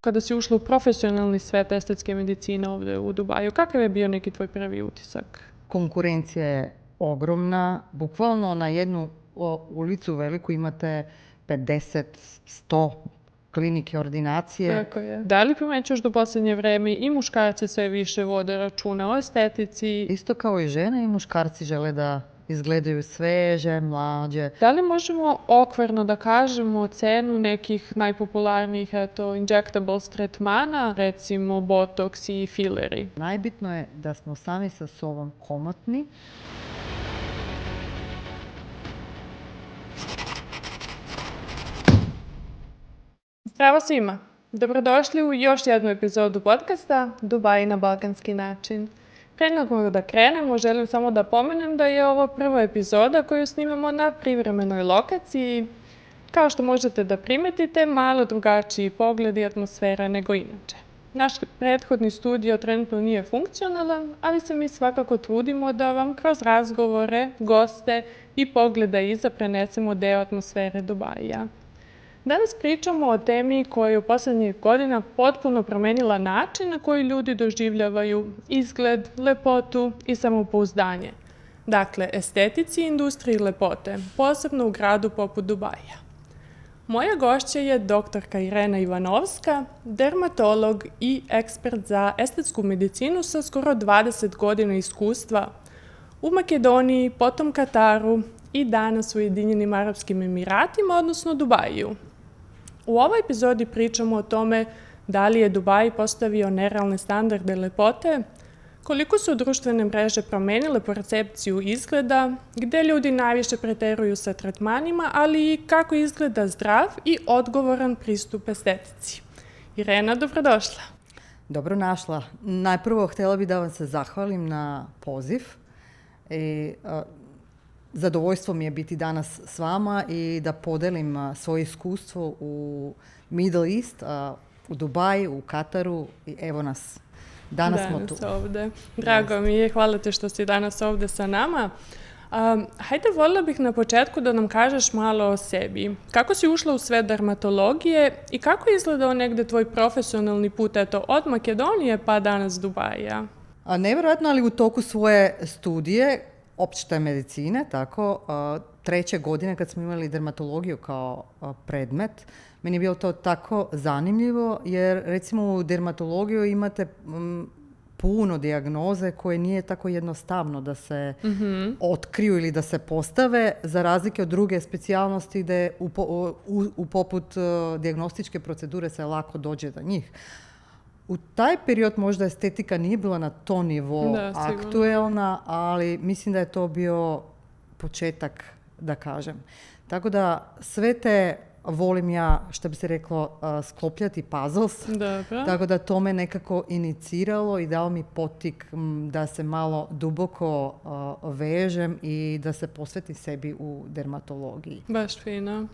Kada si ušla u profesionalni svet estetske medicine ovde u Dubaju, kakav je bio neki tvoj prvi utisak? Konkurencija je ogromna. Bukvalno na jednu ulicu veliku imate 50, 100 klinike, ordinacije. Tako je. Da li primećuješ da u poslednje vreme i muškarci sve više vode računa o estetici? Isto kao i žene, i muškarci žele da izgledaju sveže, mlađe. Da li možemo okvirno da kažemo cenu nekih najpopularnijih injectables tretmana, recimo botoks i fileri? Najbitno je da smo sami sa sobom komotni. Zdravo svima! Dobrodošli u još jednu epizodu podcasta Dubai na balkanski način. Pre nego da krenemo, želim samo da pomenem da je ovo prva epizoda koju snimamo na privremenoj lokaciji. Kao što možete da primetite, malo drugačiji pogled i atmosfera nego inače. Naš prethodni studio trenutno nije funkcionalan, ali se mi svakako trudimo da vam kroz razgovore, goste i pogleda iza prenesemo deo atmosfere Dubaija. Danas pričamo o temi koja je u poslednjih godina potpuno promenila način na koji ljudi doživljavaju izgled, lepotu i samopouzdanje. Dakle, estetici i industriji lepote, posebno u gradu poput Dubaija. Moja gošća je doktorka Irena Ivanovska, dermatolog i ekspert za estetsku medicinu sa skoro 20 godina iskustva u Makedoniji, potom Kataru i danas u Ujedinjenim Arapskim Emiratima, odnosno Dubaiju. U ovoj epizodi pričamo o tome da li je Dubaj postavio nerealne standarde lepote, koliko su društvene mreže promenile percepciju izgleda, gde ljudi najviše preteruju sa tretmanima, ali i kako izgleda zdrav i odgovoran pristup estetici. Irena, dobrodošla. Dobro našla. Najprvo htjela bih da vam se zahvalim na poziv. Zadovoljstvo mi je biti danas s vama i da podelim svoje iskustvo u Middle East, u Dubaju, u Kataru i evo nas. Danas smo tu. Ovde. Drago mi je, hvala ti što si danas ovde sa nama. Hajde, voljela bih na početku da nam kažeš malo o sebi. Kako si ušla u svet dermatologije i kako je izgledao negde tvoj profesionalni put, od Makedonije pa danas Dubaja? Nevjerojatno, ali u toku svoje studije opšte medicine, tako, 3. godine kad smo imali dermatologiju kao predmet, meni je bilo to tako zanimljivo, jer recimo u dermatologiju imate puno dijagnoze koje nije tako jednostavno da se otkriju ili da se postave, za razlike od druge specijalnosti gde u poput dijagnostičke procedure se lako dođe do njih. U taj period možda estetika nije bila na to nivo aktuelna, ali mislim da je to bio početak, da kažem. Tako da sve te volim ja, što bi se reklo, sklopljati puzzles. Dobro. Tako da to me nekako iniciralo i dao mi potik da se malo duboko vežem i da se posvetim sebi u dermatologiji. Baš fino.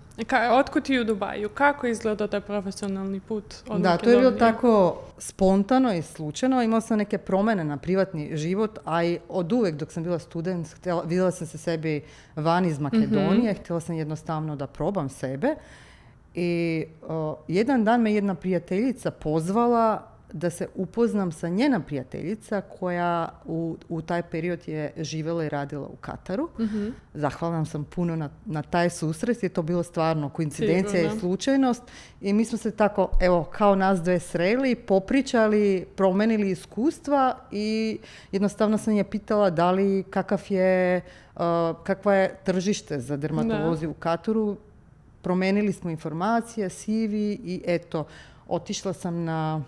Otkud ti u Dubaju? Kako izgleda taj profesionalni put od Da, Makedonije? to je bilo tako spontano i slučajno. Imala sam neke promene na privatni život, a i od uvek dok sam bila student, vidjela sam se sebi van iz Makedonije, htjela sam jednostavno da probam sebe. I jedan dan me jedna prijateljica pozvala da se upoznam sa njena prijateljica koja u taj period je živjela i radila u Kataru. Zahvalna sam puno na taj susret, je to bilo stvarno koincidencija i slučajnost. I mi smo se tako, evo, kao nas dve sreli, popričali, promenili iskustva i jednostavno sam je pitala da li kakva je tržište za dermatolozi u Kataru. Promenili smo informacije, CV i eto, otišla sam na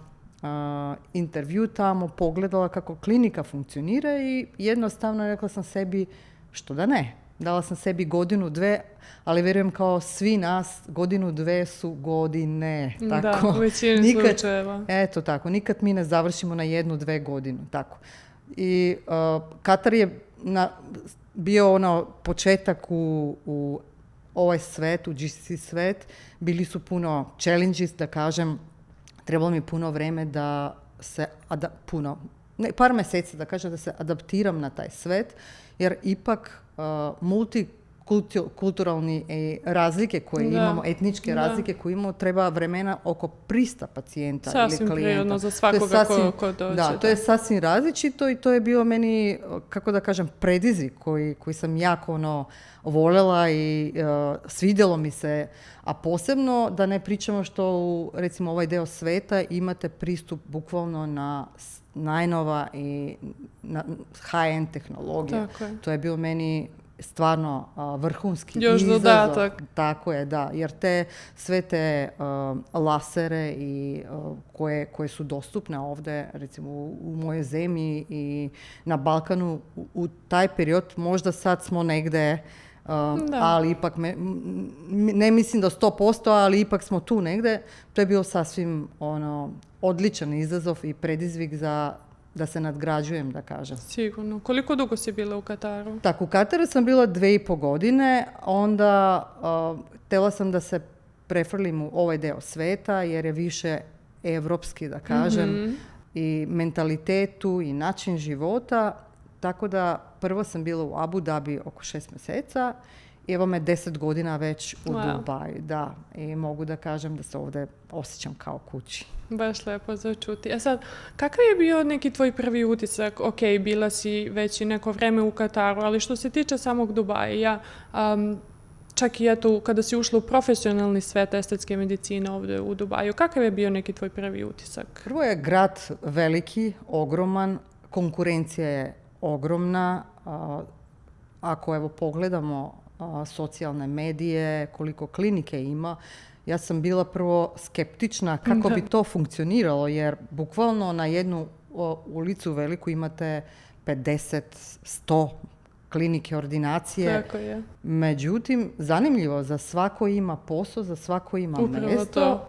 intervju tamo, pogledala kako klinika funkcionira i jednostavno rekla sam sebi što da ne. Dala sam sebi 1-2, ali vjerujem kao svi nas, 1-2 su godine. Tako. Da, u većini slučajeva. Eto tako, nikad mi ne završimo na 1-2 godine. Tako. I Katar je bio početak u ovaj svet, u GCC svet. Bili su puno challenges, da kažem. Trebalo mi puno vreme da se, par meseci da kažem da se adaptiram na taj svet, jer ipak kulturalni razlike koje imamo, etničke razlike koje imamo, treba vremena oko prista pacijenta ili klijenta. Sasvim prirodno za svakoga ko dođe. Da, to je sasvim različito i to je bio meni, kako da kažem, predizvik koji sam jako voljela i svidjelo mi se, a posebno da ne pričamo što u, recimo, ovaj deo sveta imate pristup bukvalno na najnova i na high-end tehnologija. To je bio meni stvarno vrhunski još izazov. Dodatak. Tako je, da. Jer sve te lasere i koje su dostupne ovdje, recimo u mojoj zemlji i na Balkanu, u taj period, možda sad smo negde, ali ipak, ne mislim da 100%, ali ipak smo tu negde. To je bio sasvim odličan izazov i predizvik da se nadgrađujem, da kažem. Sigurno. Koliko dugo si bila u Kataru? Tako, u Kataru sam bila 2,5 godine, onda htjela sam da se prefrlim u ovaj deo sveta, jer je više evropski, da kažem, i mentalitetu i način života. Tako da prvo sam bila u Abu Dhabi oko 6 mjeseca i evo me 10 godina već u Dubaju. Da, i mogu da kažem da se ovdje osjećam kao kući. Baš lepo za čuti. A sad, kakav je bio neki tvoj prvi utisak? Ok, bila si već i neko vreme u Kataru, ali što se tiče samog Dubaja, čak i eto, kada si ušla u profesionalni svet estetske medicine ovdje u Dubaju, kakav je bio neki tvoj prvi utisak? Prvo je grad veliki, ogroman, konkurencija je ogromna. Ako evo pogledamo socijalne medije, koliko klinike ima, ja sam bila prvo skeptična kako bi to funkcioniralo, jer bukvalno na jednu ulicu veliku imate 50, 100 klinike, ordinacije. Tako je. Međutim, zanimljivo, za svako ima posao, za svako ima mjesto.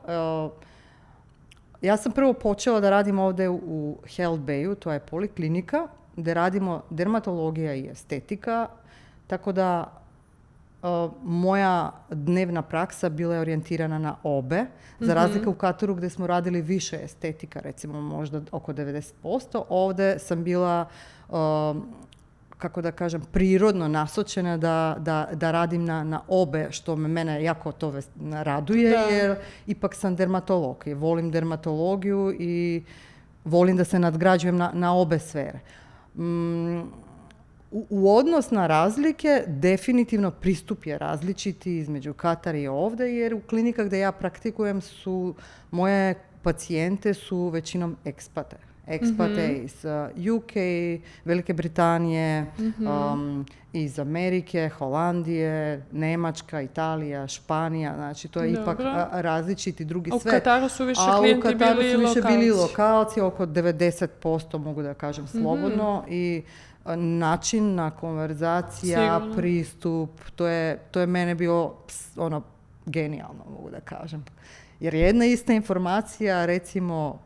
Ja sam prvo počela da radim ovdje u Health Bayu, to je poliklinika, gdje radimo dermatologija i estetika, tako da moja dnevna praksa bila je orijentirana na obe, za razliku u Kataru gdje smo radili više estetika, recimo možda oko 90%. Ovdje sam bila, kako da kažem, prirodno nasočena da radim na obe, što mene jako to raduje, jer ipak sam dermatolog i volim dermatologiju i volim da se nadgrađujem na obe sfere. U odnos na razlike, definitivno pristup je različiti između Katara i ovdje, jer u klinikah gdje ja praktikujem moje pacijente su većinom ekspate. Ekspate iz UK, Velike Britanije, iz Amerike, Holandije, Njemačka, Italija, Španija, znači to je ipak različiti drugi svet. U Kataru su više klijenti bili lokalci, oko 90% mogu da kažem slobodno i način konverzacija, pristup, to je mene bio genijalno, mogu da kažem. Jer jedna ista informacija, recimo,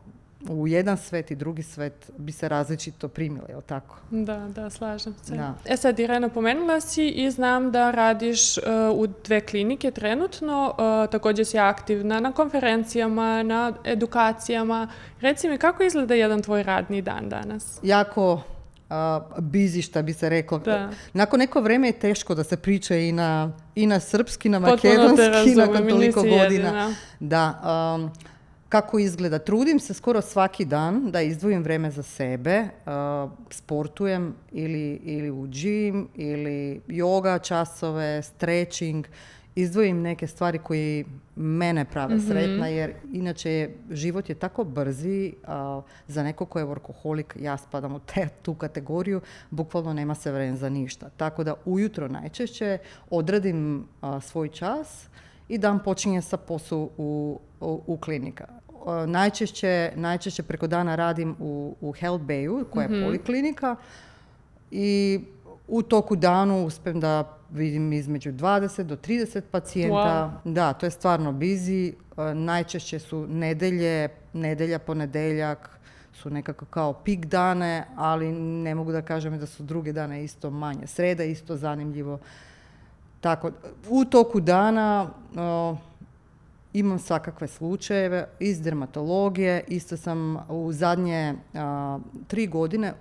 u jedan svet i drugi svet bi se različito primile, je li tako? Da, slažem se. Da. Sad, Irena, pomenula si i znam da radiš u 2 klinike trenutno, također si aktivna na konferencijama, na edukacijama. Reci mi, kako izgleda jedan tvoj radni dan danas? Jako busy, šta bi se reklo. Da. Nakon neko vreme je teško da se priča i na srpski, na makedonski, nakon toliko godina. Da, kako izgleda? Trudim se skoro svaki dan da izdvojim vreme za sebe. Sportujem ili u gym, ili yoga časove, stretching. Izdvojim neke stvari koje mene prave sretna, jer inače život je tako brzi. Za neko ko je workoholik, ja spadam u tu kategoriju, bukvalno nema se vremena za ništa. Tako da ujutro najčešće odradim svoj čas i dan počinje sa posao u klinika. Najčešće preko dana radim u Health Bayu, koja je poliklinika, i u toku danu uspijem da vidim između 20 do 30 pacijenta. Wow. Da, to je stvarno busy. Najčešće su nedelja, ponedjeljak su nekako kao pik dane, ali ne mogu da kažem da su druge dane isto manje. Sreda je isto zanimljivo. Tako, u toku dana imam svakakve slučajeve iz dermatologije. Isto sam u zadnje 3 godine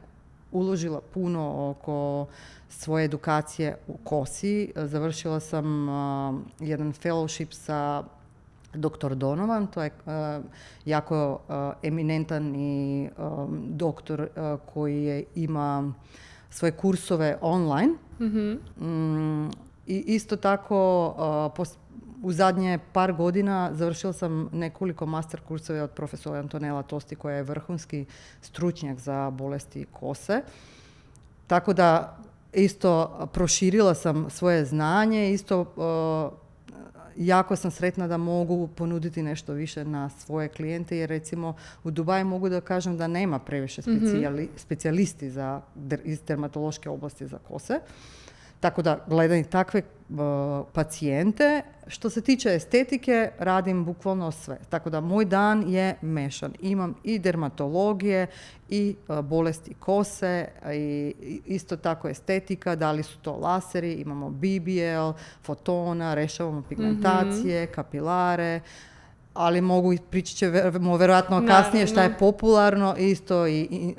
uložila puno oko svoje edukacije u kosi. Završila sam jedan fellowship sa dr. Donovan, to je jako eminentan i doktor koji ima svoje kursove online. I isto tako u zadnje par godina završila sam nekoliko master kursove od profesora Antonella Tosti, koja je vrhunski stručnjak za bolesti kose. Tako da isto proširila sam svoje znanje, isto jako sam sretna da mogu ponuditi nešto više na svoje klijente, jer recimo u Dubaju mogu da kažem da nema previše specijalisti iz dermatološke oblasti za kose. Tako da gledam i takve pacijente. Što se tiče estetike, radim bukvalno sve. Tako da moj dan je mešan. Imam i dermatologije i bolesti kose i isto tako estetika. Da li su to laseri, imamo BBL, fotona, rešavamo pigmentacije, kapilare. Ali pričat ćemo vjerojatno kasnije šta je popularno, isto i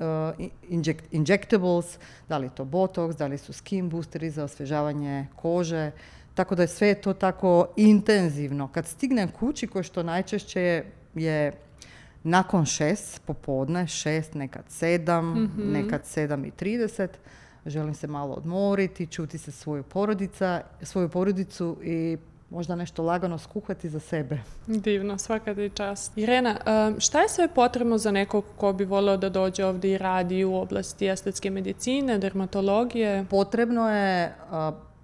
injectables, da li je to botox, da li su skin boosteri za osvježavanje kože. Tako da je sve to tako intenzivno. Kad stignem kući, koje što najčešće je nakon 6 popodne, 6, nekad 7, nekad 7:30, želim se malo odmoriti, čuti se svoju porodicu i možda nešto lagano skuhati za sebe. Divno, svaka ti čast. Irena, šta je sve potrebno za nekog ko bi volio da dođe ovdje i radi u oblasti estetske medicine, dermatologije? Potrebno je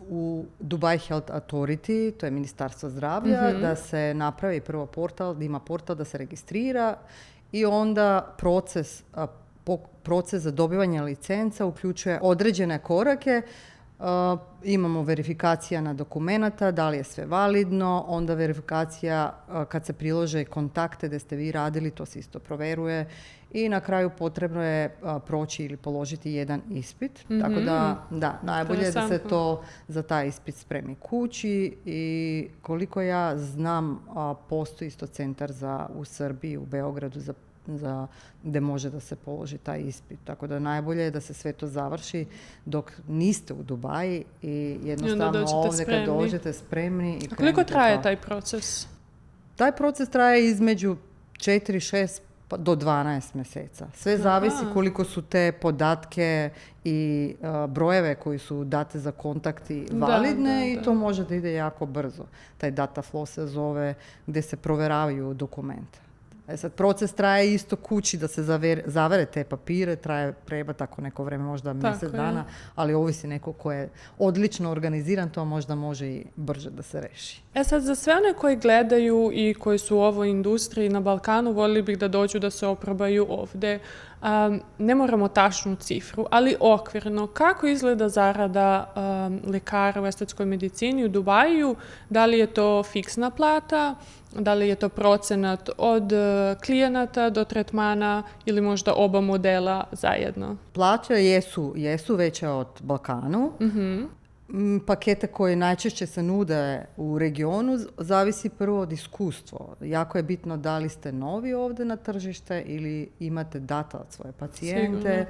u Dubai Health Authority, to je Ministarstvo zdravlja, da se napravi prvo portal, da ima portal da se registrira i onda proces za dobivanje licenca uključuje određene korake. Imamo verifikacija na dokumenata, da li je sve validno, onda verifikacija kad se prilože kontakte gdje ste vi radili, to se isto proveruje i na kraju potrebno je proći ili položiti jedan ispit. Tako da, najbolje je da se to za taj ispit spremi kući i koliko ja znam, postoji isto centar u Srbiji, u Beogradu gdje može da se položi taj ispit. Tako da najbolje je da se sve to završi dok niste u Dubaji i jednostavno ovdje kad dođete spremni. A koliko traje taj proces? Taj proces traje između 4, 6 do 12 mjeseca. Sve zavisi koliko su te podatke i brojeve koji su date za kontakti validne i to može da ide jako brzo. Taj data flow se zove, gdje se proveravaju dokumente. Sad, proces traje isto kući da se zavere te papire, treba tako neko vreme, možda mjesec dana, ali ovisi neko ko je odlično organiziran, to možda može i brže da se reši. Sad, za sve one koji gledaju i koji su u ovoj industriji na Balkanu, volili bih da dođu da se oprobaju ovdje. Ne moramo tačnu cifru, ali okvirno. Kako izgleda zarada lekara u estetskoj medicini u Dubaju? Da li je to fiksna plata? Da li je to procenat od klijenata do tretmana ili možda oba modela zajedno? Plaće jesu veće od Balkanu. Pakete koje najčešće se nude u regionu zavisi prvo od iskustva. Jako je bitno da li ste novi ovdje na tržište ili imate data od svoje pacijente. Sigurno.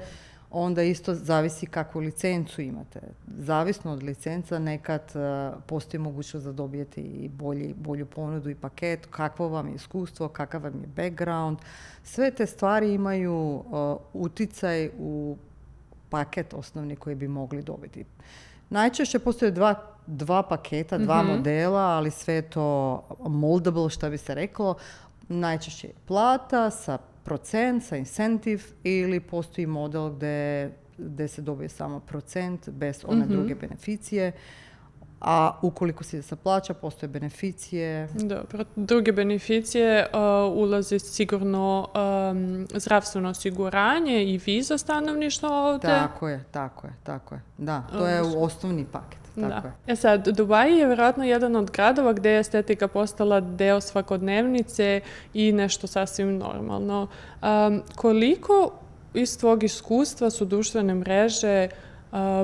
Onda isto zavisi kakvu licencu imate. Zavisno od licenca nekad postoji mogućnost da dobijete i bolju ponudu i paket, kakvo vam je iskustvo, kakav vam je background. Sve te stvari imaju uticaj u paket osnovni koji bi mogli dobiti. Najčešće postoje dva paketa, dva modela, ali sve je to moldable, što bi se reklo. Najčešće je plata sa procent, sa incentive, ili postoji model gdje se dobije samo procent bez one druge beneficije. A ukoliko se sa plaća, postoje beneficije. Dobro, druge beneficije ulazi sigurno zdravstveno osiguranje i viza stanovništva ovdje. Tako je. Da, to je osnovni paket. Tako je. Sad, Dubai je vjerojatno jedan od gradova gdje je estetika postala deo svakodnevnice i nešto sasvim normalno. Koliko iz tvog iskustva su društvene mreže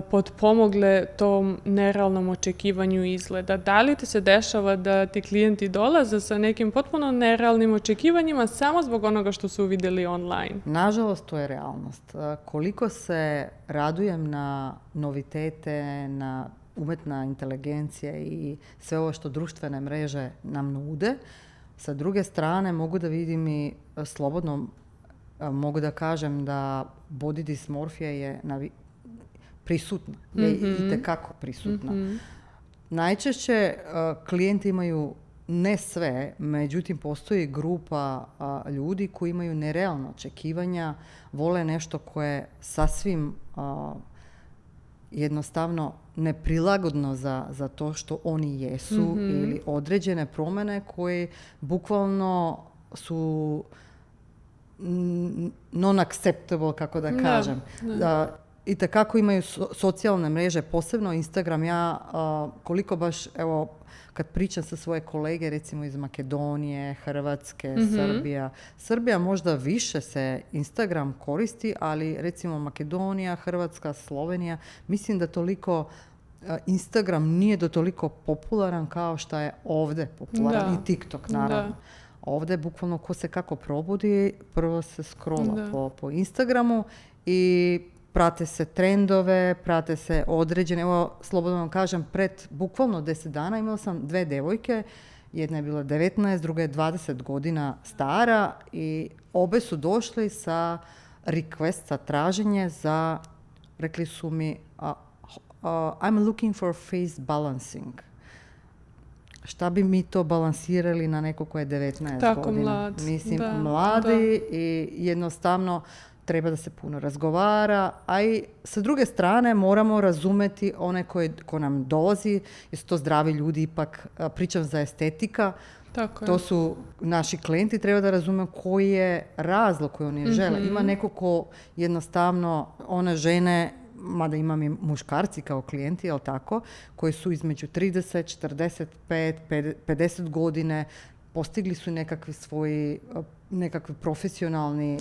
potpomogle tom nerealnom očekivanju izgleda. Da li ti se dešava da ti klijenti dolaze sa nekim potpuno nerealnim očekivanjima samo zbog onoga što su vidjeli online? Nažalost, to je realnost. Koliko se radujem na novitete, na umjetna inteligencija i sve ovo što društvene mreže nam nude, sa druge strane mogu da vidim i slobodno mogu da kažem da body dysmorphia je prisutna, je itekako prisutna. Najčešće klijenti imaju, ne sve, međutim postoji grupa ljudi koji imaju nerealna očekivanja, vole nešto koje sasvim jednostavno neprilagodno za to što oni jesu ili određene promjene koje bukvalno su non-acceptable, kako da kažem. Itekako imaju socijalne mreže, posebno Instagram. Ja koliko baš, evo, kad pričam sa svoje kolege, recimo iz Makedonije, Hrvatske, Srbija možda više se Instagram koristi, ali recimo Makedonija, Hrvatska, Slovenija, mislim da toliko Instagram nije do toliko popularan kao što je ovdje popularan. I TikTok, naravno. Ovdje bukvalno ko se kako probudi, prvo se scrolla po Instagramu i prate se trendove, prate se određene, evo, slobodno vam kažem, pred bukvalno 10 dana imala sam 2 devojke, jedna je bila 19, druga je 20 godina stara i obe su došli sa request, sa traženje za, rekli su mi, I'm looking for face balancing. Šta bi mi to balansirali na neko ko je 19 tako godina? Mlad. Mislim, mladi i jednostavno treba da se puno razgovara, a i sa druge strane moramo razumeti one ko nam dolazi, jer su to zdravi ljudi, ipak pričam za estetika, to su naši klijenti, treba da razumiju koji je razlog koji oni žele. Ima neko ko jednostavno, one žene, mada imam i muškarci kao klijenti, jel tako, koji su između 30, 45, 50 godine, postigli su nekakvi svoji nekakvi profesionalni...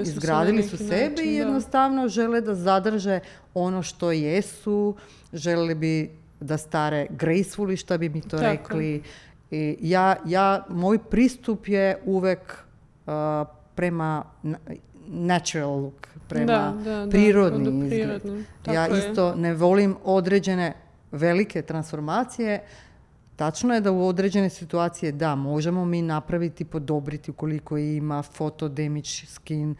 Izgradili su sebe i jednostavno žele da zadrže ono što jesu, žele bi da stare gracefully, što bi mi to rekli. I moj pristup je uvek prema natural look, prema prirodni izgled. Ja isto ne volim određene velike transformacije. Tačno je da u određene situacije, da, možemo mi napraviti, podobriti ukoliko ima photo damage skin,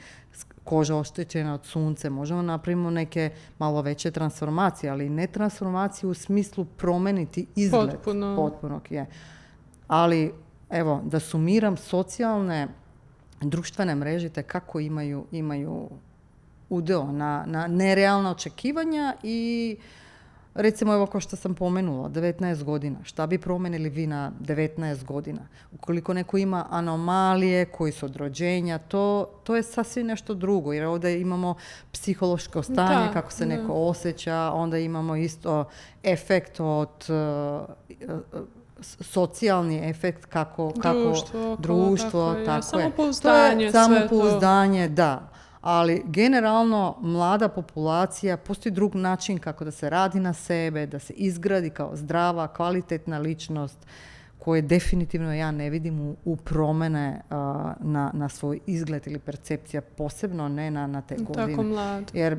koža oštećena od sunce, možemo napraviti neke malo veće transformacije, ali ne transformacije u smislu promeniti izgled. Potpunog je. Ali, evo, da sumiram, socijalne društvene mreže kako imaju udeo na nerealna očekivanja i recimo, evo kao što sam pomenula, 19 godina. Šta bi promenili vi na 19 godina? Ukoliko neko ima anomalije koji su od rođenja, to je sasvim nešto drugo. Jer ovdje imamo psihološko stanje, kako se neko osjeća, onda imamo isto efekt od socijalni efekt kako društvo, tako je. Samopouzdanje, da. Ali generalno mlada populacija, postoji drug način kako da se radi na sebe, da se izgradi kao zdrava, kvalitetna ličnost koje definitivno ja ne vidim u promene na svoj izgled ili percepcija, posebno ne na te godine. Tako mlad. Jer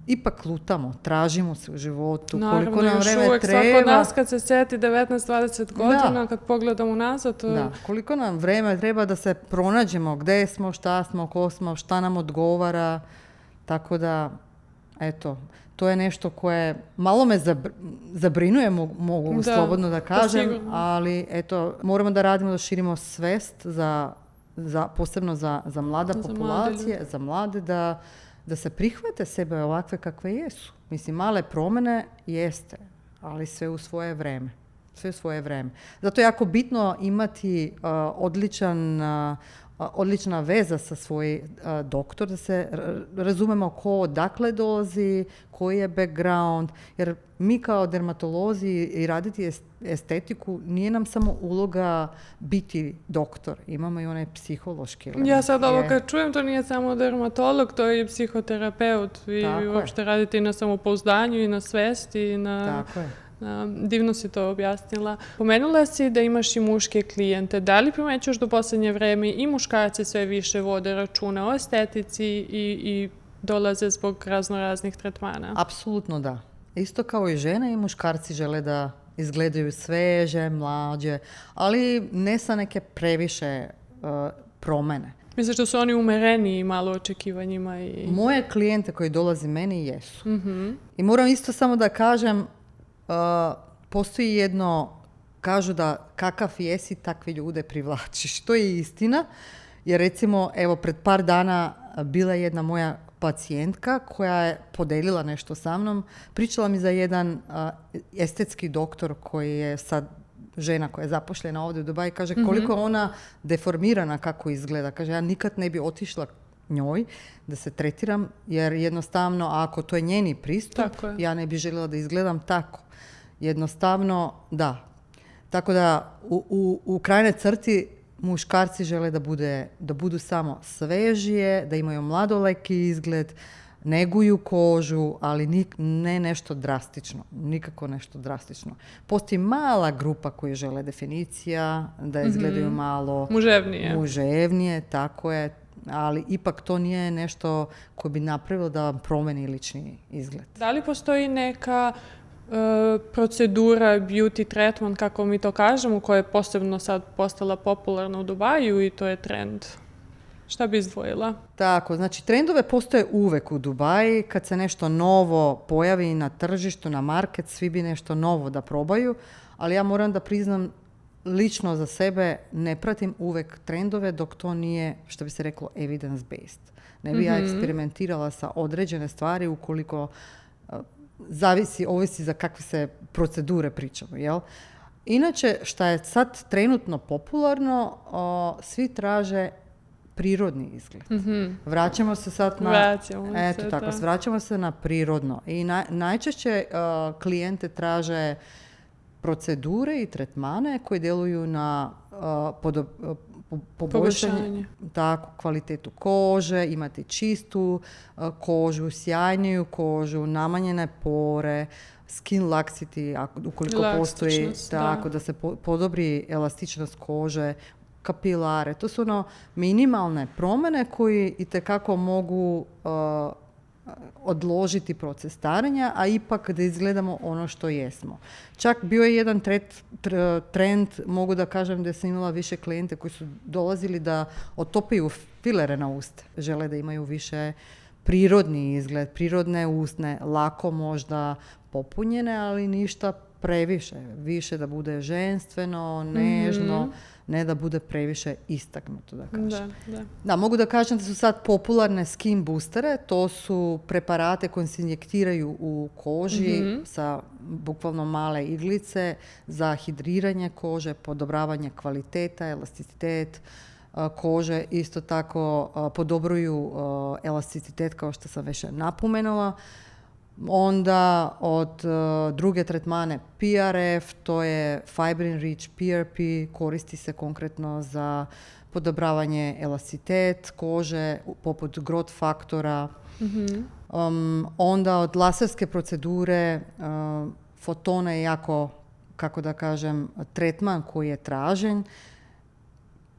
ipak lutamo, tražimo se u životu, naravno, koliko nam vreme uvek treba. Svako od nas kad se sjeti 19-20 godina, kad pogledamo nazad, to... Da, koliko nam vreme treba da se pronađemo, gde smo, šta smo, ko smo, šta nam odgovara. Tako da, eto, to je nešto koje malo me zabrinuje, mogu slobodno da kažem, ali eto, moramo da radimo, da širimo svest posebno za mlada populacije, za mlade, da se prihvate sebe ovakve kakve jesu. Mislim, male promjene jeste, ali sve u svoje vreme. Sve u svoje vreme. Zato je jako bitno imati odličan odlična veza sa svoj doktor, da se razumemo ko odakle dolazi, koji je background, jer mi kao dermatolozi i raditi estetiku nije nam samo uloga biti doktor, imamo i onaj psihološki element. Ja sad ovo kad čujem, to nije samo dermatolog, to je i psihoterapeut. Vi uopšte radite i na samopouzdanju i na svesti i na... Tako je. Divno si to objasnila. Pomenula si da imaš i muške klijente. Da li primećuješ da u posljednje vreme i muškarci sve više vode računa o estetici i dolaze zbog raznih tretmana? Apsolutno da. Isto kao i žene i muškarci žele da izgledaju sveže, mlađe, ali ne sa neke previše promjene. Misliš da su oni umereniji malo očekivanjima? Moje klijente koji dolaze meni jesu. I moram isto samo da kažem, postoji jedno, kažu da kakav jesi, takve ljude privlačiš. To je istina, jer recimo, evo, pred par dana bila je jedna moja pacijentka koja je podelila nešto sa mnom. Pričala mi za jedan estetski doktor koji je sad žena koja je zaposlena ovdje u Dubaji. Kaže koliko je ona deformirana kako izgleda. Kaže, ja nikad ne bi otišla njoj da se tretiram, jer jednostavno ako to je njeni pristup, ja ne bi željela da izgledam tako. Jednostavno, da. Tako da u krajnjoj crti muškarci žele da budu samo svežije, da imaju mladoleki izgled, neguju kožu, ali ne nešto drastično. Nikako nešto drastično. Postoji mala grupa koji žele definicija, da izgledaju malo muževnije, tako je. Ali ipak to nije nešto koje bi napravilo da vam promeni lični izgled. Da li postoji neka procedura, beauty treatment, kako mi to kažemo, koja je posebno sad postala popularna u Dubaju i to je trend? Šta bi izdvojila? Tako, znači trendove postoje uvek u Dubaji. Kad se nešto novo pojavi na tržištu, na market, svi bi nešto novo da probaju, ali ja moram da priznam lično za sebe, ne pratim uvek trendove dok to nije, što bi se reklo, evidence-based. Ne bi ja eksperimentirala sa određene stvari ukoliko ovisi za kakve se procedure pričamo, jel? Inače, šta je sad trenutno popularno, svi traže prirodni izgled. Vraćamo se sad vraćamo se na prirodno. I najčešće klijente traže procedure i tretmane koji djeluju na poboljšanje kvalitetu kože, imati čistu kožu, sjajniju kožu, namanjene pore, skin laxity, ukoliko postoji, tako da se podobri elastičnost kože, kapilare. To su minimalne promjene koji itekako mogu odložiti proces starenja, a ipak da izgledamo ono što jesmo. Čak bio je jedan trend, mogu da kažem da sam imala više klijente koji su dolazili da otopiju filere na uste. Žele da imaju više prirodni izgled, prirodne usne, lako možda popunjene, ali ništa previše. Više da bude ženstveno, nežno, ne da bude previše istaknuto, da kažem. Da, mogu da kažem da su sad popularne skin boostere, to su preparate koji se injektiraju u koži sa bukvalno male iglice za hidriranje kože, podobravanje kvaliteta, elasticitet kože, isto tako podobruju elasticitet kao što sam već napomenula. Onda od druge tretmane PRF, to je Fibrin Rich PRP, koristi se konkretno za podobravanje elasticitet kože poput growth faktora. Onda od laserske procedure fotona je jako, kako da kažem, tretman koji je tražen.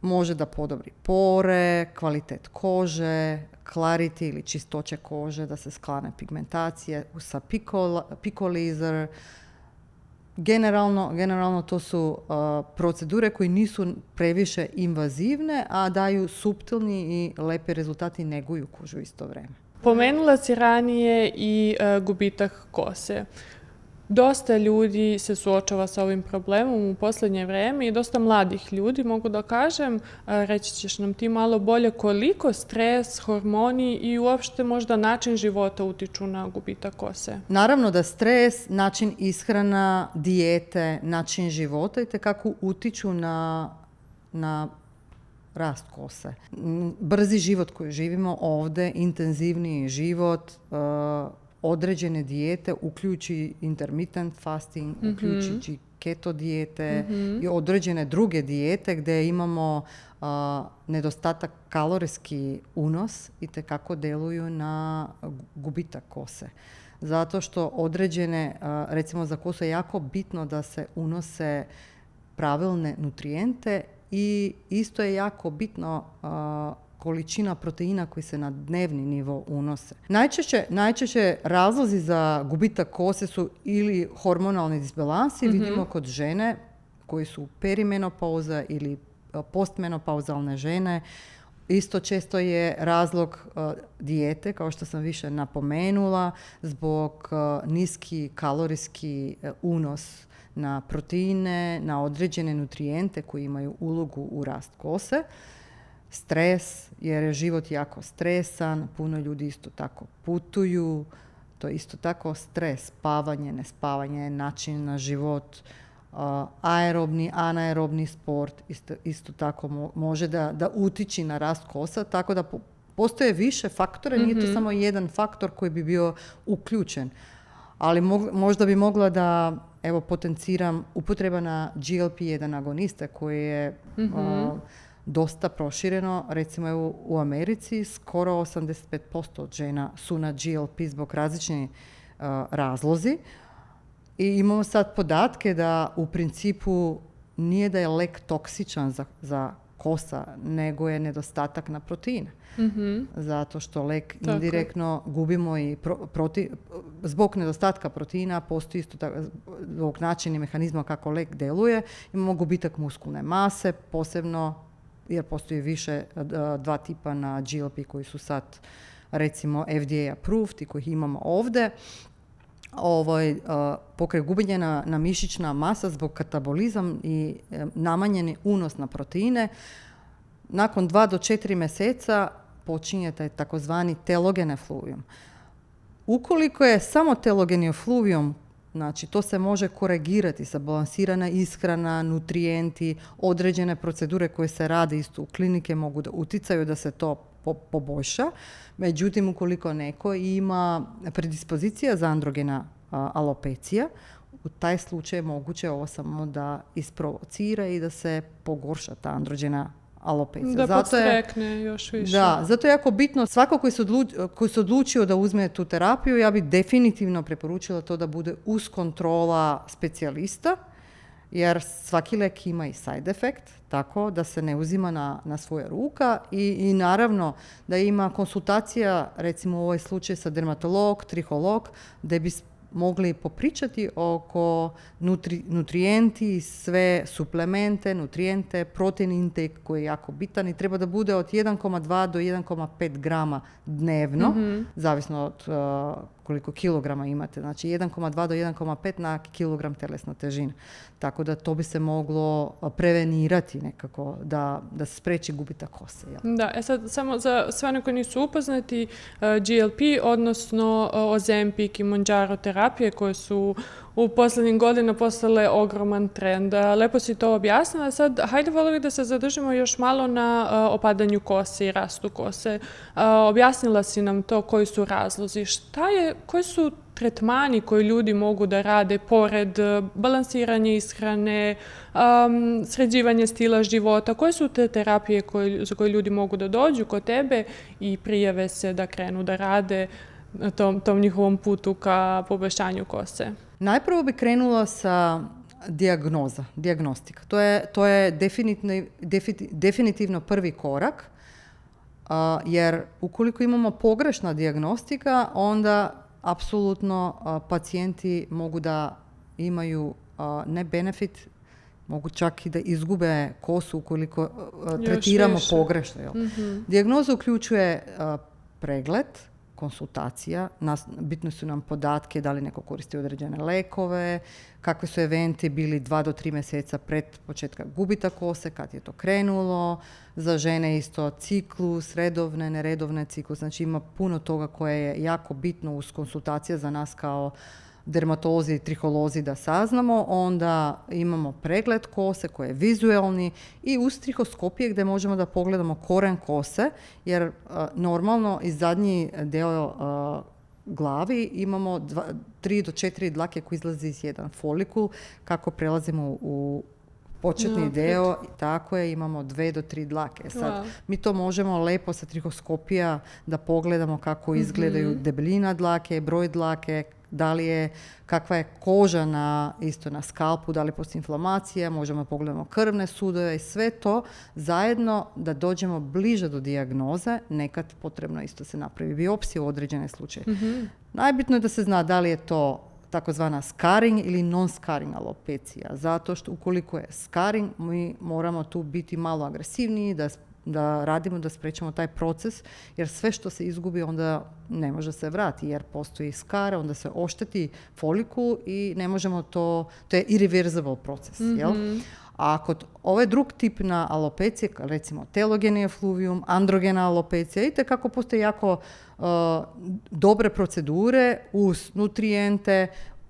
Može da podobri pore, kvalitet kože, clarity ili čistoće kože, da se sklane pigmentacije sa pico laser. Generalno to su procedure koje nisu previše invazivne, a daju suptilni i lepi rezultati i neguju kožu isto vreme. Pomenula si ranije i gubitak kose. Dosta ljudi se suočava sa ovim problemom u posljednje vrijeme i dosta mladih ljudi, mogu da kažem. Reći ćeš nam ti malo bolje koliko stres, hormoni i uopšte možda način života utiču na gubitak kose. Naravno da stres, način ishrana, dijete, način života itekako utiču na rast kose. Brzi život koji živimo ovdje, intenzivniji život, određene dijete, uključi intermittent fasting, uključujući keto dijete i određene druge dijete gdje imamo nedostatak kalorijski unos i tekako deluju na gubitak kose. Zato što određene, recimo za kosu je jako bitno da se unose pravilne nutrijente i isto je jako bitno količina proteina koji se na dnevni nivo unose. Najčešće razlozi za gubitak kose su ili hormonalni disbalansi, vidimo kod žene koji su perimenopauza ili postmenopauzalne žene. Isto često je razlog dijete, kao što sam više napomenula, zbog niski kalorijski unos na proteine, na određene nutrijente koji imaju ulogu u rast kose. Stres, jer je život jako stresan, puno ljudi isto tako putuju, to je isto tako stres, spavanje, nespavanje, način na život, aerobni, anaerobni sport, isto tako može da utiči na rast kosa, tako da postoje više faktora, nije to samo jedan faktor koji bi bio uključen. Ali možda bi mogla da, evo, potenciram upotreba na GLP-1 agoniste koje je dosta prošireno. Recimo evo, u Americi skoro 85% od žena su na GLP zbog različnih razlozi. I imamo sad podatke da u principu nije da je lek toksičan za kosa, nego je nedostatak na proteine. Zato što lek indirektno gubimo i zbog nedostatka proteina postoji isto tako, zbog načina i mehanizma kako lek deluje, imamo gubitak muskulne mase, posebno jer postoji više dva tipa na GLP koji su sad recimo FDA approved i kojih imamo ovdje. Pokraj gubljenja na mišićna masa zbog katabolizam i namanjeni unos na proteine, nakon 2 do 4 mjeseca počinje taj takozvani telogeni efluvijum. Ukoliko je samo telogeni efluvijum, znači to se može korigirati sa balansirana ishrana, nutrijenti, određene procedure koje se rade isto u klinike mogu da uticaju da se to poboljša. Međutim, ukoliko neko ima predispozicija za androgena alopecija, u taj slučaj je moguće ovo samo da isprovocira i da se pogorša ta androgena alopecija. Da podstrekne još više. Da, zato je jako bitno, svako koji se odlučio da uzme tu terapiju, ja bih definitivno preporučila to da bude uz kontrola specijalista, jer svaki lek ima i side effect, tako da se ne uzima na svoje ruka i naravno da ima konsultacija, recimo u ovaj slučaj sa dermatolog, triholog, da bi mogli popričati oko nutrijenti, sve suplemente, nutrijente, protein intake koji je jako bitan i treba da bude od 1,2 do 1,5 grama dnevno, zavisno od koliko kilograma imate. Znači 1,2 do 1,5 na kilogram telesna težina. Tako da to bi se moglo prevenirati nekako, da se spreči gubitak kose. Jel? Da, sad samo za sve one koji nisu upoznati, GLP, odnosno Ozempic i Mounjaro terapije koje su u posljednjim godinama postale ogroman trend. Lepo si to objasnila. Sad, hajde volio bih da se zadržimo još malo na opadanju kose i rastu kose. Objasnila si nam to koji su razlozi. Koji su tretmani koji ljudi mogu da rade pored balansiranja ishrane, sređivanje stila života? Koje su te terapije za koje ljudi mogu da dođu kod tebe i prijave se da krenu da rade na tom njihovom putu ka poboljšanju kose? Najprvo bi krenula sa dijagnostika. To je definitivno prvi korak, jer ukoliko imamo pogrešna dijagnostika, onda apsolutno pacijenti mogu da imaju ne benefit, mogu čak i da izgube kosu ukoliko tretiramo pogrešno. Dijagnoza uključuje pregled, konsultacija, bitno su nam podatke da li neko koristi određene lekove, kakvi su eventi bili 2 do 3 mjeseca pred početka gubita kose, kad je to krenulo, za žene isto ciklus, redovne, neredovne ciklus, znači ima puno toga koje je jako bitno uz konsultacija za nas kao dermatolozi i triholozi da saznamo, onda imamo pregled kose koji je vizualni i uz trihoskopije gdje možemo da pogledamo koren kose, jer normalno i zadnji deo glavi imamo 3 do 4 dlake koji izlazi iz jedan folikul. Kako prelazimo u početni deo, tako je, imamo 2 do 3 dlake. Sad, mi to možemo lepo sa trihoskopija da pogledamo kako izgledaju debljina dlake, broj dlake, da li je, kakva je koža isto na skalpu, da li postoji inflamacija, možemo pogledamo krvne sudove i sve to zajedno da dođemo bliže do dijagnoze. Nekad potrebno isto se napravi biopsija u određene slučaje. Najbitno je da se zna da li je to takozvana scarring ili non-scarring alopecija. Zato što ukoliko je scarring, mi moramo tu biti malo agresivniji, da radimo, da sprečemo taj proces, jer sve što se izgubi onda ne može se vratiti, jer postoji skar, onda se ošteti folikul i ne možemo to je irreversible proces. Jel? A kod ove drug tipna alopecije, recimo telogeni efluvium, androgena alopecija, vidite kako postoje jako dobre procedure uz nutrijente,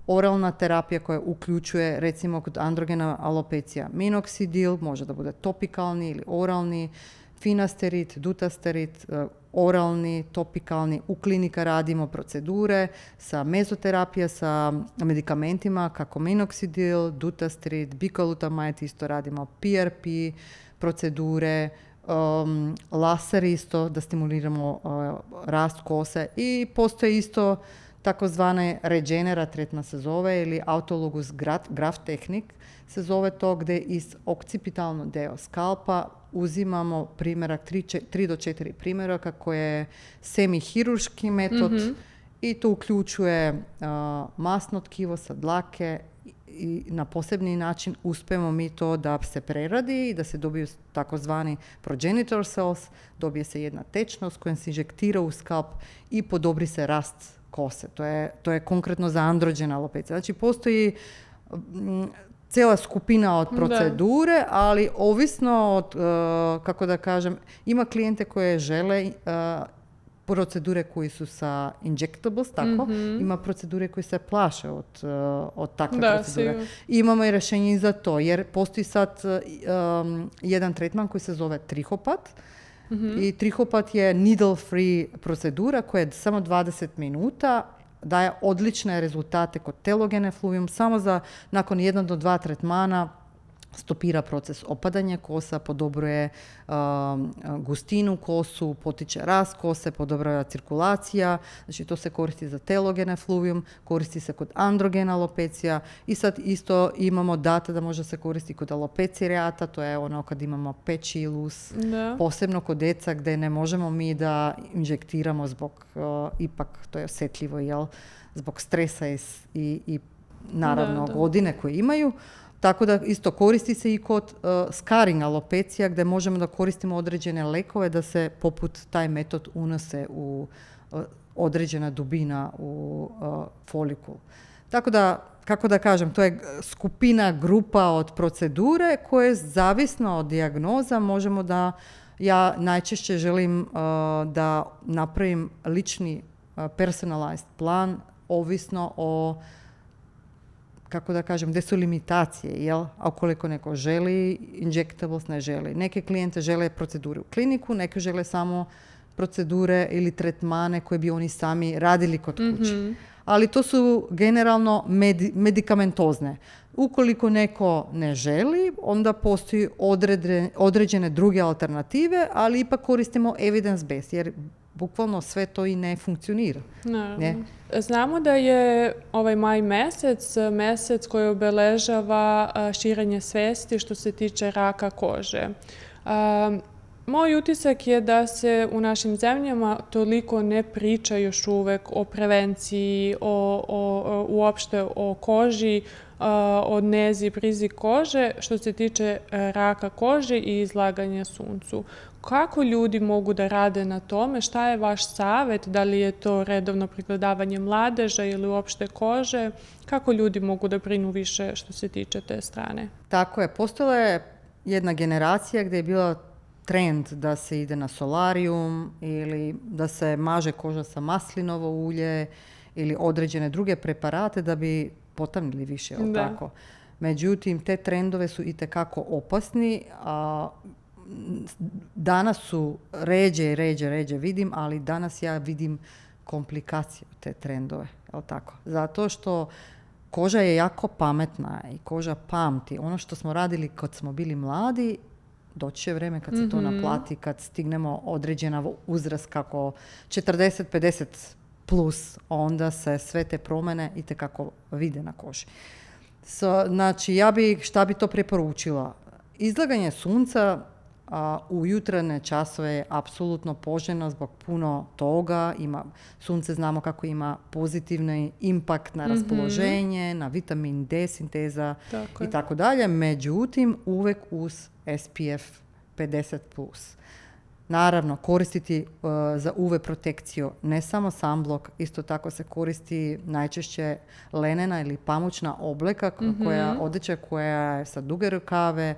oralna terapija koja uključuje, recimo kod androgena alopecija, minoksidil, može da bude topikalni ili oralni, finasterid, dutasterid, oralni, topikalni. U klinika radimo procedure sa mezoterapija, sa medikamentima kako minoksidil, dutasterid, bicalutamide, isto radimo PRP procedure, laser isto da stimuliramo rast kose i postoje isto takozvane regenera tretma se zove ili autologous graft tehnik se zove to, gdje iz okcipitalno deo skalpa uzimamo primjerak 3 do 4 primjeraka koje je semihirurški metod i to uključuje masno tkivo sa dlake i na posebni način uspijemo mi to da se preradi i da se dobiju takozvani progenitor cells, dobije se jedna tečnost koja se inžektira u skalp i podobri se rast kose. To je konkretno za androđena alopecija. Znači, postoji cijela skupina od procedure, ali ovisno od, kako da kažem, ima klijente koje žele procedure koji su sa injectables, tako, ima procedure koje se plaše od takve procedure. Sigurno. Imamo i rješenje i za to, jer postoji sad jedan tretman koji se zove trihopat. I trihopat je needle-free procedura koja je samo 20 minuta, daje odlične rezultate kod telogene efluvium, samo nakon 1 do 2 tretmana stopira proces opadanja kosa, podobruje gustinu kosu, potiče rast kose, podobruje cirkulacija, znači to se koristi za telogene efluvium, koristi se kod androgena alopecija i sad isto imamo data da može se koristiti kod alopecije areata, to je ono kad imamo patchy ilus, posebno kod deca gdje ne možemo mi da injektiramo zbog, ipak to je osjetljivo, jel, zbog stresa i naravno godine koje imaju. Tako da isto koristi se i kod scarring alopecija gdje možemo da koristimo određene lekove da se poput taj metod unose u određena dubina u folikul. Tako da, kako da kažem, to je skupina grupa od procedure koje zavisno od dijagnoza možemo da, ja najčešće želim da napravim lični personalized plan ovisno o, kako da kažem, gdje su limitacije, jel? A ukoliko neko želi injectables, ne želi. Neke klijente žele procedure u kliniku, neke žele samo procedure ili tretmane koje bi oni sami radili kod kuće. Ali to su generalno medikamentozne. Ukoliko neko ne želi, onda postoji određene druge alternative, ali ipak koristimo evidence-based, jer bukvalno sve to i ne funkcionira. Ne? Znamo da je ovaj maj mesec koji obeležava širenje svesti što se tiče raka kože. Moj utisak je da se u našim zemljama toliko ne priča još uvek o prevenciji, uopšte o koži, o nezi i brizi kože što se tiče raka kože i izlaganja suncu. Kako ljudi mogu da rade na tome? Šta je vaš savjet? Da li je to redovno pregledavanje mladeža ili uopšte kože? Kako ljudi mogu da brinu više što se tiče te strane? Tako je. Postojala je jedna generacija gdje je bila trend da se ide na solarium ili da se maže koža sa maslinovo ulje ili određene druge preparate da bi potamnili više, jel tako? Međutim, te trendove su itekako opasni, a danas su ređe vidim, ali danas ja vidim komplikacije u te trendove, jel tako? Zato što koža je jako pametna i koža pamti. Ono što smo radili kad smo bili mladi, doći će vrijeme kad se to naplati, kad stignemo određena uzrast kako 40-50 plus, onda se sve te promjene itekako vide na koži. Znači, šta bi to preporučila? Izlaganje sunca u jutarnje časove je apsolutno poželjno zbog puno toga. Sunce znamo kako ima pozitivni impakt na raspoloženje, na vitamin D sinteza i tako dalje. Međutim, uvijek uz SPF 50+. Naravno, koristiti za UV protekciju ne samo sunblock, isto tako se koristi najčešće lenena ili pamučna obleka, odjeća koja je sa duge rukave,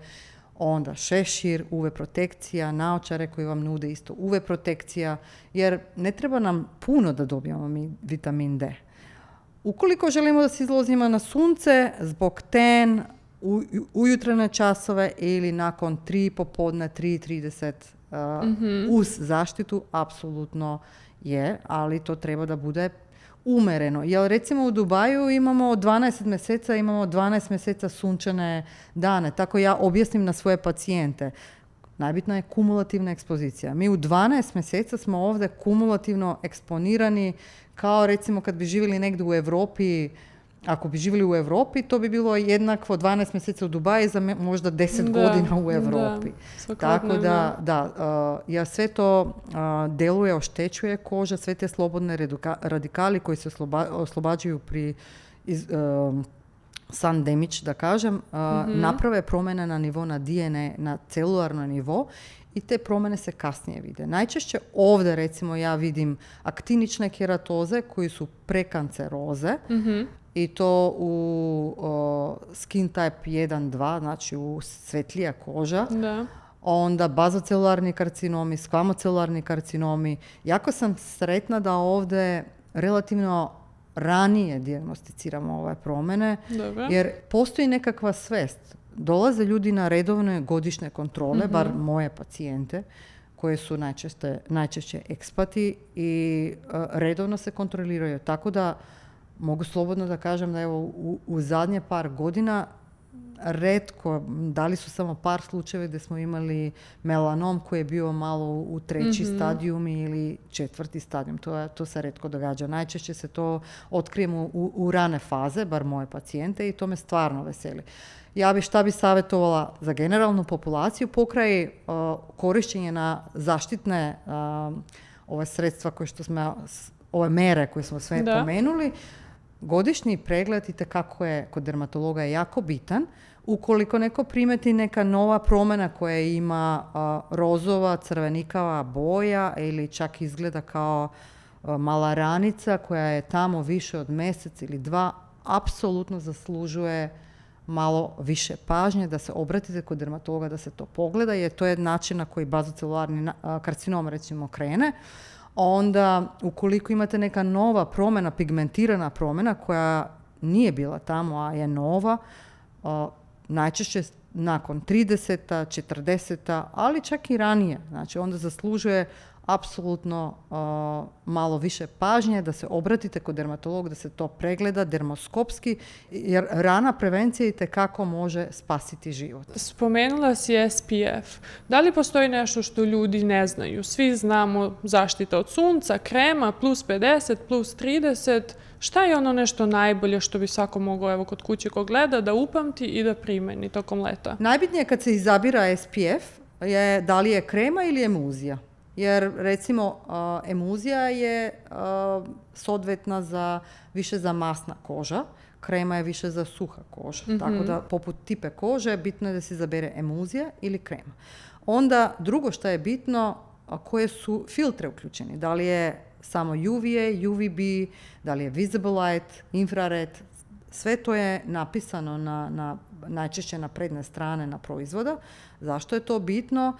onda šešir, UV protekcija, naočare koji vam nude isto UV protekcija, jer ne treba nam puno da dobijemo mi vitamin D. Ukoliko želimo da se izlozimo na sunce, zbog ten, ujutrene časove ili nakon 3 popodne, 3:30 uz zaštitu, apsolutno je, ali to treba da bude umereno. Jer recimo u Dubaju imamo 12 mjeseca sunčane dane. Tako ja objasnim na svoje pacijente. Najbitna je kumulativna ekspozicija. Mi u 12 mjeseca smo ovdje kumulativno eksponirani, kao recimo kad bi živjeli negdje u Europi. Ako bi živjeli u Europi, to bi bilo jednako 12 mjeseca u Dubaji za možda 10 godina u Europi. Tako ja sve to deluje, oštećuje koža, sve te slobodne radikali koji se oslobađaju pri sun damage, da kažem, naprave promjene na nivo na DNA, na celularno nivo, i te promjene se kasnije vide. Najčešće ovdje, recimo, ja vidim aktinične keratoze koji su prekanceroze, i to u skin type 1-2, znači u svetlija koža. Da. Onda bazocelularni karcinomi, skvamocelularni karcinomi. Jako sam sretna da ovdje relativno ranije dijagnosticiramo ove promjene, jer postoji nekakva svest. Dolaze ljudi na redovne godišnje kontrole, bar moje pacijente, koje su najčešće ekspati, i redovno se kontroliraju. Tako da mogu slobodno da kažem da evo u zadnje par godina retko, dali su samo par slučajeva gdje smo imali melanom koji je bio malo u treći stadijum ili 4. stadijum. To se retko događa. Najčešće se to otkrijemo u rane faze, bar moje pacijente, i to me stvarno veseli. Šta bi savjetovala za generalnu populaciju pokraj korišćenje na zaštitne ove sredstva ove mere koje smo sve pomenuli. Godišnji pregled itekako je kod dermatologa je jako bitan. Ukoliko neko primeti neka nova promjena koja ima rozova, crvenikava boja ili čak izgleda kao mala ranica koja je tamo više od mjesec ili 2, apsolutno zaslužuje malo više pažnje, da se obratite kod dermatologa da se to pogleda, jer to je način na koji bazocelularni karcinom recimo krene. Onda, ukoliko imate neka nova promjena, pigmentirana promjena koja nije bila tamo, a je nova, najčešće nakon 30, 40, ali čak i ranije. Znači, onda zaslužuje apsolutno malo više pažnje, da se obratite kod dermatologa, da se to pregleda dermoskopski, jer rana prevencija itekako može spasiti život. Spomenula si SPF. Da li postoji nešto što ljudi ne znaju? Svi znamo zaštita od sunca, krema, plus 50, plus 30. Šta je ono nešto najbolje što bi svako mogao, evo kod kuće ko gleda, da upamti i da primeni tokom leta? Najbitnije kad se izabira SPF je da li je krema ili emulzija. Jer recimo emulzija je sodvetna više za masna koža, krema je više za suha koža. Tako da poput tipe kože bitno je da se izabere emulzija ili krema. Onda drugo što je bitno, koje su filtre uključeni. Da li je samo UVA, UVB, da li je visible light, infrared, Sve to je napisano najčešće na prednje strane na proizvoda. Zašto je to bitno?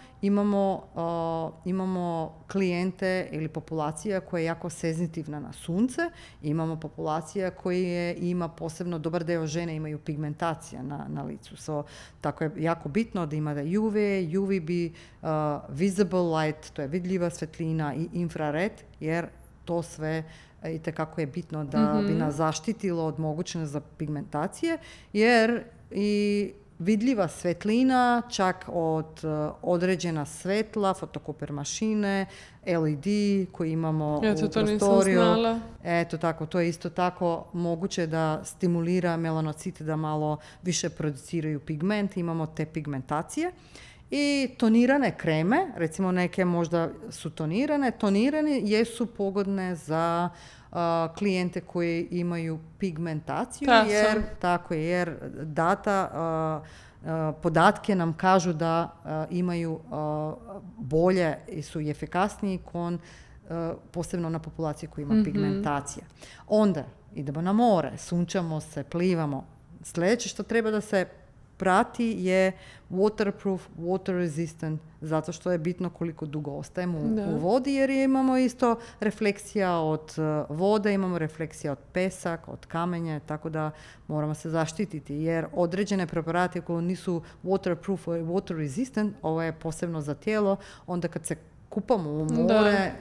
Imamo klijente ili populacija koja je jako senzitivna na sunce. Imamo populacija koja ima posebno, dobar deo žene imaju pigmentacija na licu. Tako je jako bitno da ima da UV, UVB, visible light, to je vidljiva svetlina, i infrared, jer to sve itekako je bitno da bi nas zaštitilo od mogućnosti za pigmentacije, jer i vidljiva svetlina, čak od određena svetla, fotokoper mašine, LED koji imamo u prostoriju. Eto tako, to je isto tako moguće da stimulira melanocite da malo više produciraju pigment, imamo te pigmentacije. I tonirane kreme, recimo neke možda su tonirane jesu pogodne za klijente koji imaju pigmentaciju, jer podatke nam kažu da imaju bolje i su efikasniji posebno na populaciji koja ima pigmentacija. Onda idemo na more, sunčamo se, plivamo. Sljedeće što treba da se prati je waterproof, water resistant, zato što je bitno koliko dugo ostajemo u vodi, jer imamo isto refleksija od vode, imamo refleksija od pesak, od kamenja, tako da moramo se zaštititi, jer određene preparate koje nisu waterproof i water resistant, ovo je posebno za tijelo, onda kad se kupamo u more,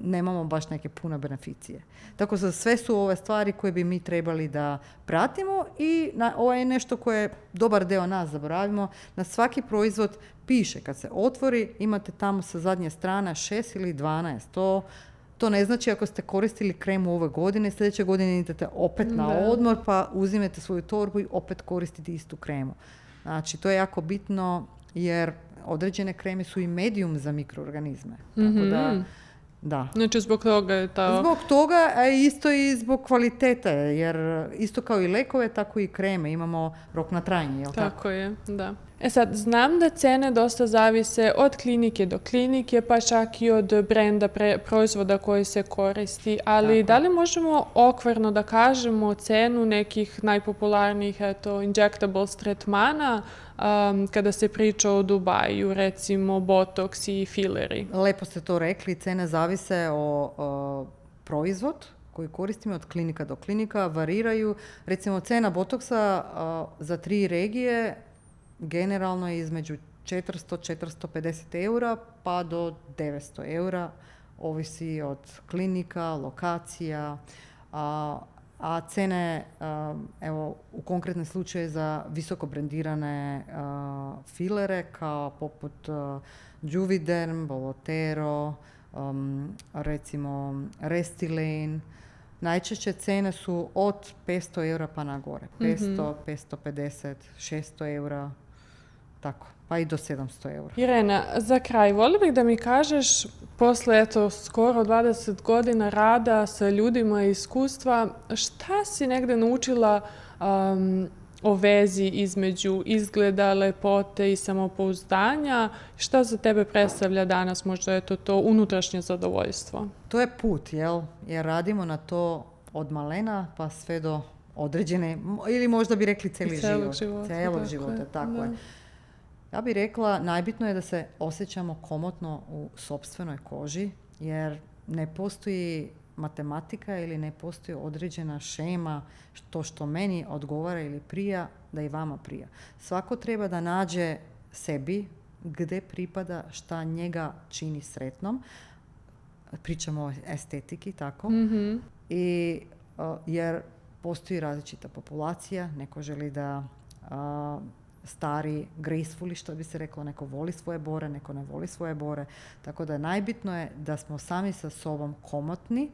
nemamo baš neke pune beneficije. Tako da sve su ove stvari koje bi mi trebali da pratimo i ovo je nešto koje dobar deo nas zaboravimo. Na svaki proizvod piše kad se otvori, imate tamo sa zadnje strane 6 ili 12. To ne znači ako ste koristili kremu ove godine, sljedeće godine idete opet na odmor pa uzimete svoju torbu i opet koristite istu kremu. Znači, to je jako bitno jer određene kreme su i medijum za mikroorganizme. Tako da, znači zbog toga je to... Zbog toga, a isto i zbog kvalitete, jer isto kao i lekove, tako i kreme, imamo rok na trajanje, jel tako? Tako je, da. Sad, znam da cene dosta zavise od klinike do klinike, pa čak i od brenda proizvoda koji se koristi, ali da li možemo okvirno da kažemo cenu nekih najpopularnijih injectables tretmana kada se priča o Dubaju, recimo botoks i fileri? Lepo ste to rekli, cene zavise o proizvod koji koristimo od klinika do klinika, variraju. Recimo, cena botoksa za 3 regije generalno je između 400-450 eura pa do 900 eura, ovisi od klinika, lokacija, a cene, evo, u konkretnom slučaju za visoko brendirane filere kao poput Juvederm, Bolotero, recimo Restylane, najčešće cene su od 500 eura pa na gore. 500, 550, 600 eura, tako, pa i do 700 eura. Irena, za kraj, volio bih da mi kažeš, posle skoro 20 godina rada sa ljudima i iskustva, šta si negde naučila o vezi između izgleda, lepote i samopouzdanja? Šta za tebe predstavlja danas možda je to unutrašnje zadovoljstvo? To je put, jel? Jer radimo na to od malena pa sve do određene, ili možda bi rekli celog života, tako je. Ja bih rekla, najbitno je da se osjećamo komotno u sopstvenoj koži, jer ne postoji matematika ili ne postoji određena šema što meni odgovara ili prija, da i vama prija. Svako treba da nađe sebi gde pripada, šta njega čini sretnom. Pričamo o estetiki, tako. Jer postoji različita populacija, neko želi da stari gracefully, što bi se reklo, neko voli svoje bore, neko ne voli svoje bore. Tako da najbitno je da smo sami sa sobom komotni,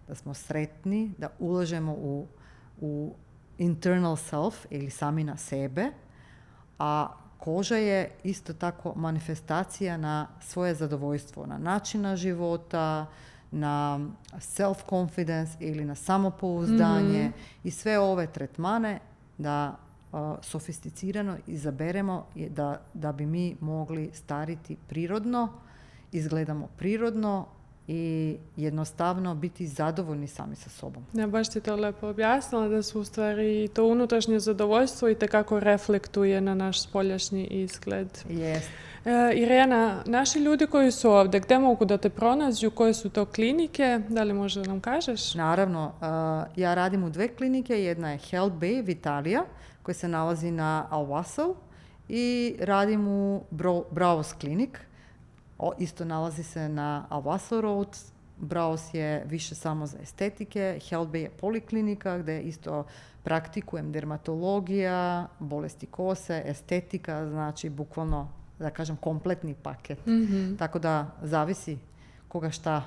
da smo sretni, da ulažemo u internal self ili sami na sebe, a koža je isto tako manifestacija na svoje zadovoljstvo, na načina života, na self-confidence ili na samopouzdanje i sve ove tretmane da sofisticirano izaberemo da bi mi mogli stariti prirodno, izgledamo prirodno i jednostavno biti zadovoljni sami sa sobom. Ja, baš ti to lepo objasnila, da su u stvari to unutrašnje zadovoljstvo i tekako reflektuje na naš spoljašnji izgled. Jest. Irena, naši ljudi koji su ovdje, gdje mogu da te pronađu, koje su to klinike, da li možda nam kažeš? Naravno, ja radim u 2 klinike, jedna je Health Bay Vitalija, koja se nalazi na Alwasau, i radim u Browse Clinic, isto nalazi se na Alwasau Road. Browse je više samo za estetike, Health Bay je poliklinika gdje isto praktikujem dermatologija, bolesti kose, estetika, znači bukvalno, da kažem, kompletni paket. Tako da zavisi koga šta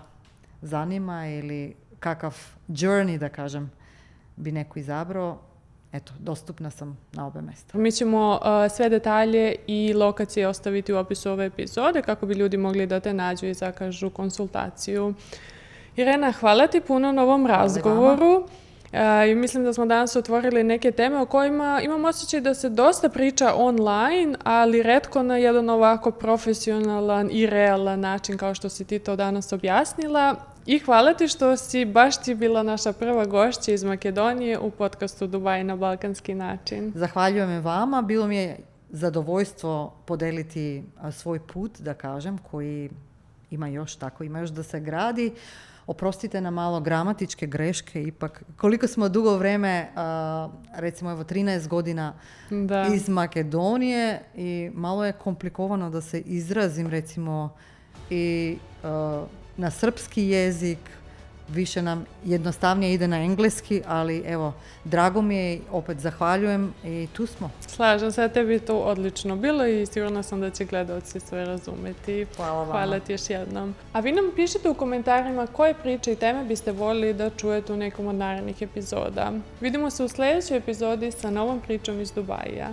zanima ili kakav journey, da kažem, bi neko izabrao. Eto, dostupna sam na obe mjesta. Mi ćemo sve detalje i lokacije ostaviti u opisu ove epizode kako bi ljudi mogli da te nađu i zakažu konsultaciju. Irena, hvala ti puno na ovom razgovoru. I mislim da smo danas otvorili neke teme o kojima imam osjećaj da se dosta priča online, ali retko na jedan ovako profesionalan i realan način kao što si ti to danas objasnila. I hvala ti što si baš ti bila naša prva gošća iz Makedonije u podcastu Dubai na balkanski način. Zahvaljujem i vama. Bilo mi je zadovoljstvo podeliti svoj put, da kažem, koji ima još da se gradi. Oprostite na malo gramatičke greške, ipak koliko smo dugo vreme, recimo 13 godina iz Makedonije i malo je komplikovano da se izrazim, recimo, i na srpski jezik, više nam jednostavnije ide na engleski, ali evo, drago mi je, opet zahvaljujem i tu smo. Slažem se, tebi to odlično bilo i sigurno sam da će gledalci sve razumjeti. Hvala vama. Hvala ti još jednom. A vi nam pišite u komentarima koje priče i teme biste voljeli da čujete u nekom od narednih epizoda. Vidimo se u sljedećoj epizodi sa novom pričom iz Dubaija.